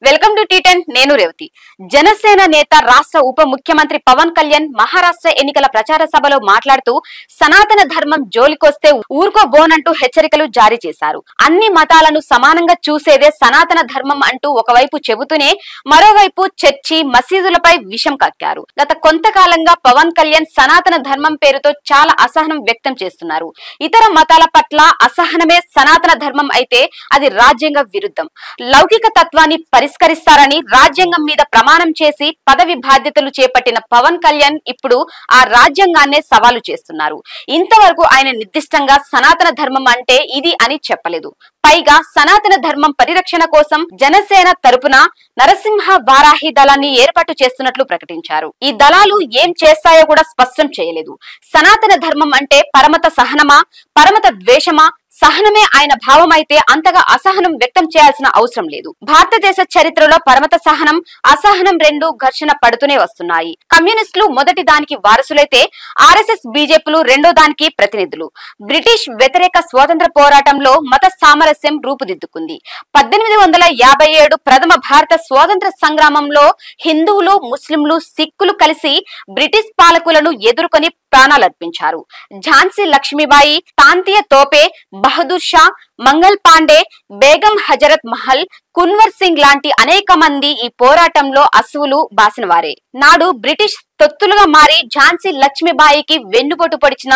Welcome to టీ10 నేను రేవతి. జనసేన నేత రాష్ట్ర ఉప ముఖ్యమంత్రి పవన్ కళ్యాణ్ మహారాష్ట్ర ఎన్నికల ప్రచార సభలో మాట్లాడుతూ సనాతన ధర్మం జోలికొస్తే ఊరుకోబోనంటూ హెచ్చరికలు జారీ చేశారు. అన్ని మతాలను సమానంగా చూసేదే సనాతన ధర్మం అంటూ ఒకవైపు చెబుతూనే మరోవైపు చర్చి మసీదులపై విషం కక్కారు. గత కొంతకాలంగా పవన్ కళ్యాణ్ సనాతన ధర్మం పేరుతో చాలా అసహనం వ్యక్తం చేస్తున్నారు. ఇతర మతాల పట్ల అసహనమే సనాతన ధర్మం అయితే అది రాజ్యాంగ విరుద్ధం. లౌకిక తత్వాన్ని పరిష్కరిస్తారని రాజ్యాంగం మీద ప్రమాణం చేసి పదవి బాధ్యతలు చేపట్టిన పవన్ కళ్యాణ్ ఇప్పుడు ఆ రాజ్యాంగాన్నే సవాలు చేస్తున్నారు. ఇంతవరకు ఆయన నిర్దిష్టంగా సనాతన ధర్మం అంటే ఇది అని చెప్పలేదు. పైగా సనాతన ధర్మం పరిరక్షణ కోసం జనసేన తరపున నరసింహ వారాహి దళాన్ని ఏర్పాటు చేస్తున్నట్లు ప్రకటించారు. ఈ దళాలు ఏం చేస్తాయో కూడా స్పష్టం చేయలేదు. సనాతన ధర్మం అంటే పరమత సహనమా, పరమత ద్వేషమా? సహనమే ఆయన భావం అయితే అంతగా అసహనం వ్యక్తం చేయాల్సిన అవసరం లేదు. భారతదేశ చరిత్రలో పరమత సహనం, అసహనం రెండు ఘర్షణ పడుతూనే వస్తున్నాయి. కమ్యూనిస్టులు మొదటి దానికి వారసులైతే ఆర్ఎస్ఎస్, బీజేపీలు రెండో దానికి ప్రతినిధులు. బ్రిటిష్ వ్యతిరేక స్వాతంత్ర పోరాటంలో మత సామరస్యం రూపుదిద్దుకుంది. 1857 ప్రథమ భారత స్వాతంత్ర సంగ్రామంలో హిందువులు, ముస్లింలు, సిక్కులు కలిసి బ్రిటిష్ పాలకులను ఎదుర్కొని ప్రాణాలర్పించారు. ఝాన్సీ లక్ష్మీబాయి, తాంతియ తోపే, బహదూర్ షా, మంగల్ పాండే, బేగం హజరత్ మహల్, కున్వర్ సింగ్ లాంటి అనేక మంది ఈ పోరాటంలో అసువులు బాసిన వారే. నాడు బ్రిటిష్ తొత్తులుగా మారి ఝాన్సీ లక్ష్మీబాయికి వెన్నుపోటు పొడిచిన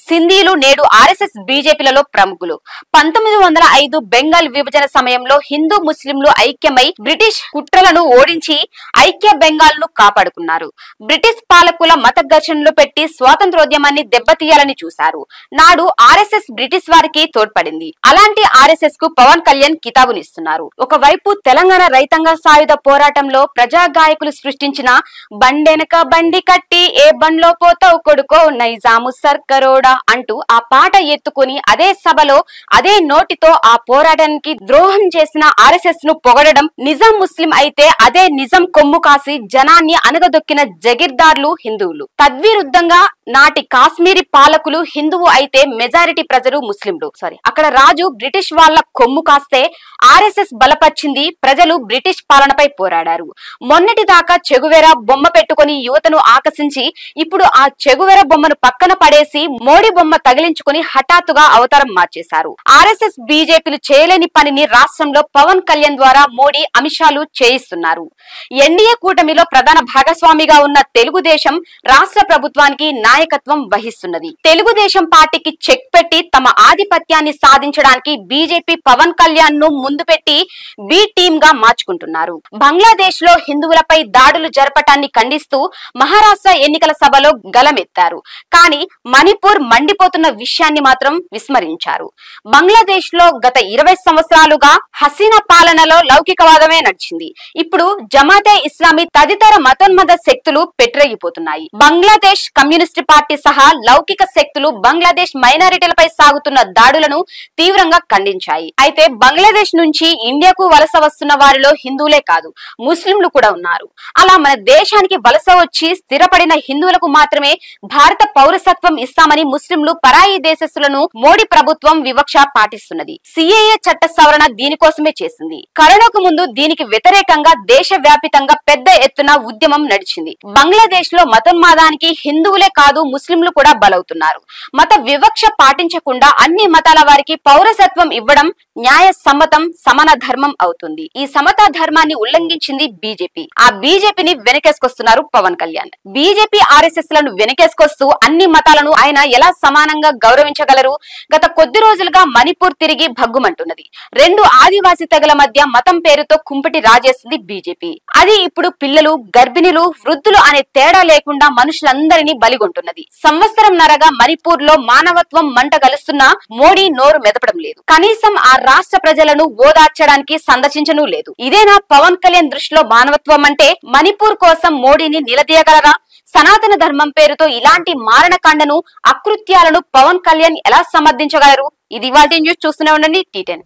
సింధీలు నేడు ఆర్ఎస్ఎస్, బీజేపీలలో ప్రముఖులు. 1905 బెంగాల్ విభజన సమయంలో హిందూ ముస్లింలు ఐక్యమై బ్రిటిష్ కుట్రలను ఓడించి ఐక్య బెంగాల్ ను కాపాడుకున్నారు. బ్రిటిష్ పాలకుల మత ఘర్షణలు పెట్టి స్వాతంత్రోద్యమాన్ని దెబ్బతీయాలని చూశారు. నాడు ఆర్ఎస్ఎస్ బ్రిటిష్ వారికి తోడ్పడింది. అలాంటి ఆర్ఎస్ఎస్ కు పవన్ కళ్యాణ్ కితాబునిస్తున్నారు. ఒకవైపు తెలంగాణ రైతాంగ సాయుధ పోరాటంలో ప్రజా గాయకులు సృష్టించిన బండెనక బండి కట్టి ఏ బండ్లో పోతావు కొడుకో నైజాము సర్కరోడా అంటూ ఆ పాట ఎత్తుకుని అదే సభలో అదే నోటితో ఆ పోరాటానికి ద్రోహం చేసిన ఆర్ఎస్ఎస్ ను పొగడడం, నిజాం ముస్లిం అయితే అదే నిజాం కొమ్ము కాసి జనాన్ని అనగదొక్కిన జగీర్దార్లు హిందువులు. తద్విరుద్ధంగా నాటి కాశ్మీరీ పాలకులు హిందువు అయితే మెజారిటీ ప్రజలు ముస్లింలు. అక్కడ రాజు బ్రిటిష్ వాళ్ళ కొమ్ము కాస్తే ఆర్ఎస్ఎస్ బలపరిచింది. ప్రజలు బ్రిటిష్ పాలనపై పోరాడారు. మొన్నటి దాకా చెగువెరా బొమ్మ పెట్టుకుని యువతను ఆకర్షించి ఇప్పుడు ఆ చెగువెర బొమ్మను పక్కన పడేసి మోడీ బొమ్మ తగిలించుకుని హఠాత్తుగా అవతారం మార్చేశారు. ఆర్ఎస్ఎస్, బీజేపీలు చేయలేని పనిని రాష్ట్రంలో పవన్ కళ్యాణ్ ద్వారా మోడీ, అమిత్ షాలు చేయిస్తున్నారు. ఎన్డీఏ కూటమిలో ప్రధాన భాగస్వామిగా ఉన్న తెలుగుదేశం రాష్ట్ర ప్రభుత్వానికి నాయకత్వం వహిస్తున్నది. తెలుగుదేశం పార్టీకి చెక్ పెట్టి తమ ఆధిపత్యాన్ని సాధించడానికి బీజేపీ పవన్ కళ్యాణ్ ను ముందు పెట్టి బి టీమ్ గా మార్చుకుంటున్నారు. బంగ్లాదేశ్ లో హిందువులపై దాడులు జరపటాన్ని ఖండిస్తూ మహారాష్ట్ర ఎన్నికల సభలో గలమెత్తారు. కానీ మణిపూర్ మండిపోతున్న విషయాన్ని మాత్రం విస్మరించారు. బంగ్లాదేశ్ లో గత 20 సంవత్సరాలుగా హసీనా పాలనలో లౌకికవాదమే నడిచింది. ఇప్పుడు జమాతే ఇస్లామీ తదితర మతోన్మద శక్తులు పెట్టరేగిపోతున్నాయి. బంగ్లాదేశ్ కమ్యూనిస్ట్ పార్టీ సహా లౌకిక శక్తులు బంగ్లాదేశ్ మైనారిటీలపై సాగుతున్న దాడులను తీవ్రంగా ఖండించాయి. అయితే బంగ్లాదేశ్ నుంచి ఇండియాకు వలస వస్తున్న వారిలో హిందువులే కాదు, ముస్లింలు కూడా ఉన్నారు. అలా మన దేశానికి వలస వచ్చి స్థిరపడిన హిందువులకు మాత్రమే భారత పౌరసత్వం ఇస్తామని ముస్లింలు, పరాయి దేశస్తులను మోడీ ప్రభుత్వం వివక్ష పాటిస్తున్నది. సిఏఏ చట్ట సవరణ దీనికోసమే చేసింది. కరోనాకు ముందు దీనికి వ్యతిరేకంగా దేశవ్యాపితంగా పెద్ద ఎత్తున ఉద్యమం నడిచింది. బంగ్లాదేశ్ లో మతోన్మాదానికి హిందువులే కాదు, ముస్లింలు కూడా బలవుతున్నారు. మత వివక్ష పాటించకుండా అన్ని మతాల వారికి పౌరసత్వం ఇవ్వడం న్యాయ సమ్మతం, సమాన ధర్మం అవుతుంది. ఈ సమతా ధర్మాన్ని ఉల్లంఘించింది బీజేపీ. ఆ బీజేపీని వెనకేసుకొస్తున్నారు పవన్ కళ్యాణ్. బీజేపీ, ఆర్ఎస్ఎస్ లను వెనకేసుకొస్తూ అన్ని మతాలను ఆయన ఎలా సమానంగా గౌరవించగలరు? గత కొద్ది రోజులుగా మణిపూర్ తిరిగి భగ్గుమంటున్నది. రెండు ఆదివాసీ తెగల మధ్య మతం పేరుతో కుంపటి రాజేసింది బీజేపీ. అది ఇప్పుడు పిల్లలు, గర్భిణులు, వృద్ధులు అనే తేడా లేకుండా మనుషులందరినీ బలిగొంటున్నది. సంవత్సరంన్నరగా మణిపూర్ లో మానవత్వం మంట గలుస్తున్నా మోడీ నోరు మెదపడం లేదు. కనీసం ఆ రాష్ట్ర ప్రజలను ఓదార్చడానికి సందర్శించను లేదు. ఇదేనా పవన్ కళ్యాణ్ దృష్టిలో మానవత్వం అంటే? మణిపూర్ కోసం మోడీని నిలదీయగలరా? సనాతన ధర్మం పేరుతో ఇలాంటి మారణకాండను, అకృత్యాలను పవన్ కళ్యాణ్ ఎలా సమర్థించగలరు? ఇది ఇవాల్టి న్యూస్. చూస్తూనే ఉండండి టీ10.